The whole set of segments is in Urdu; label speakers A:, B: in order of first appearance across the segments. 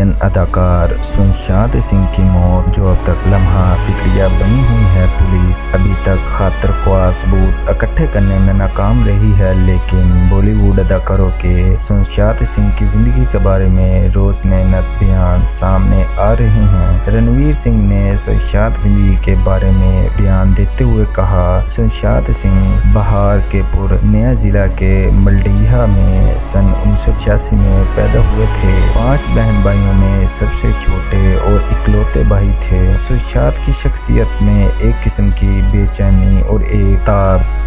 A: کامیڈین اداکار سشانت سنگھ کی موت جو اب تک لمحہ فکریہ بنی ہوئی ہے۔ پولیس ابھی تک خاطر خواہ ثبوت اکٹھے کرنے میں ناکام رہی ہے، لیکن بالی ووڈ اداکاروں کے سشانت سنگھ کی زندگی کے بارے میں روز نئے بیان سامنے آ رہے ہیں۔ رنویر سنگھ نے سشانت زندگی کے بارے میں بیان دیتے ہوئے کہا، سشانت سنگھ بہار کے پور نیا ضلع کے ملڈیہا میں سن 1986 میں پیدا ہوئے تھے۔ 5 بہن بھائیوں میں سب سے چھوٹے اور اکلوتے بھائی تھے۔ سشانت کی شخصیت میں ایک قسم کی بے چینی اور ایک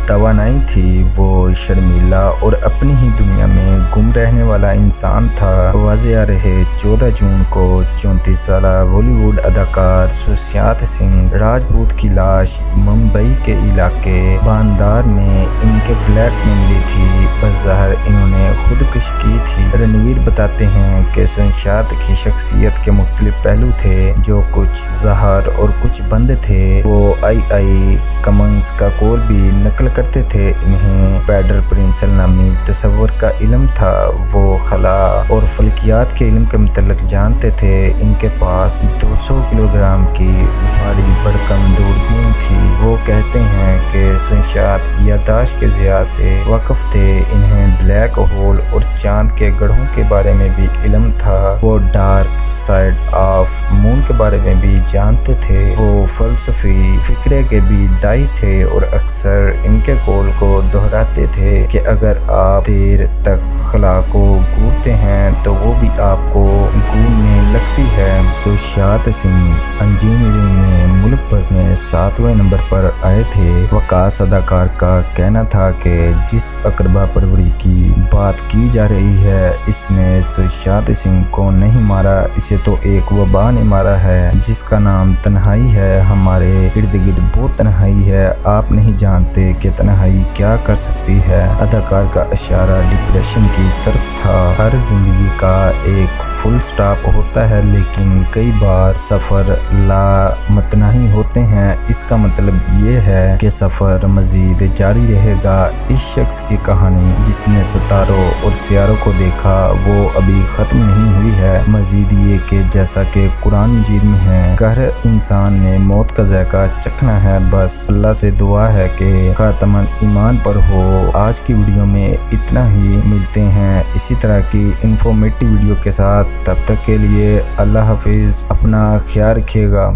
A: توانائی تھی۔ وہ شرمیلا اور اپنی ہی دنیا میں گم رہنے والا انسان تھا۔ واضح رہے 14 جون کو 34 سالہ بالی ووڈ اداکار سشانت سنگھ راجپوت کی لاش ممبئی کے علاقے باندار میں ان کے فلیٹ میں ملی تھی۔ بظاہر انہوں نے خودکشی کی تھی۔ رنویر بتاتے ہیں کہ سشانت کی شخصیت کے مختلف پہلو تھے، جو کچھ ظاہر اور کچھ بند تھے۔ وہ آئی کمنگز کا قول بھی نقل کرتے تھے۔ انہیں پیٹر پرنسل نامی تصور کا علم تھا۔ وہ خلا اور فلکیات کے علم کے متعلق جانتے تھے۔ ان کے پاس 200 کلو گرام کی بھاری بھرکم دوربین تھی۔ وہ کہتے ہیں کہ سشانت یادداشت کے ضیاع سے واقف تھے۔ انہیں بلیک ہول اور چاند کے گڑھوں کے بارے میں بھی علم تھا۔ وہ ڈارک سائڈ آف مون کے بارے میں بھی جانتے تھے۔ وہ فلسفی فکرے کے بھی دائی تھے اور اکثر ان کے قول کو دہراتے تھے کہ اگر آپ دیر تک خلا کو گھورتے ہیں تو وہ بھی آپ کو گھورنے لگتی ہے۔ سشانت سنگھ انجینئرنگ میں ملک بھر میں 7ویں نمبر پر آئے تھے۔ وکاس اداکار کا کہنا تھا کہ جس اقربا پروری کی بات کی جا رہی ہے، اس نے سشانت سنگھ کو نہیں مارا، اسے تو ایک وبا نے مارا ہے جس کا نام تنہائی ہے۔ ہمارے ارد گرد بہت تنہائی ہے، آپ نہیں جانتے کہ تنہائی کیا کر سکتی ہے۔ اداکار کا اشارہ ڈپریشن کی طرف تھا۔ ہر زندگی کا ایک فل سٹاپ ہوتا ہے، لیکن کئی بار سفر لامتناہی ہوتے ہیں۔ اس کا مطلب یہ ہے کہ سفر مزید جاری رہے گا۔ اس شخص کی کہانی جس نے ستاروں اور سیاروں کو دیکھا، وہ ابھی ختم نہیں ہوئی ہے۔ مزید یہ کہ جیسا کہ قرآن مجید میں ہے، ہر انسان نے موت کا ذائقہ چکھنا ہے۔ بس اللہ سے دعا ہے کہ خاتمہ ایمان پر ہو۔ آج کی ویڈیو میں اتنا ہی، ملتے ہیں اسی طرح کی انفارمیٹیو ویڈیو کے ساتھ۔ تب تک کے لیے اللہ حافظ، اپنا خیال رکھیے گا۔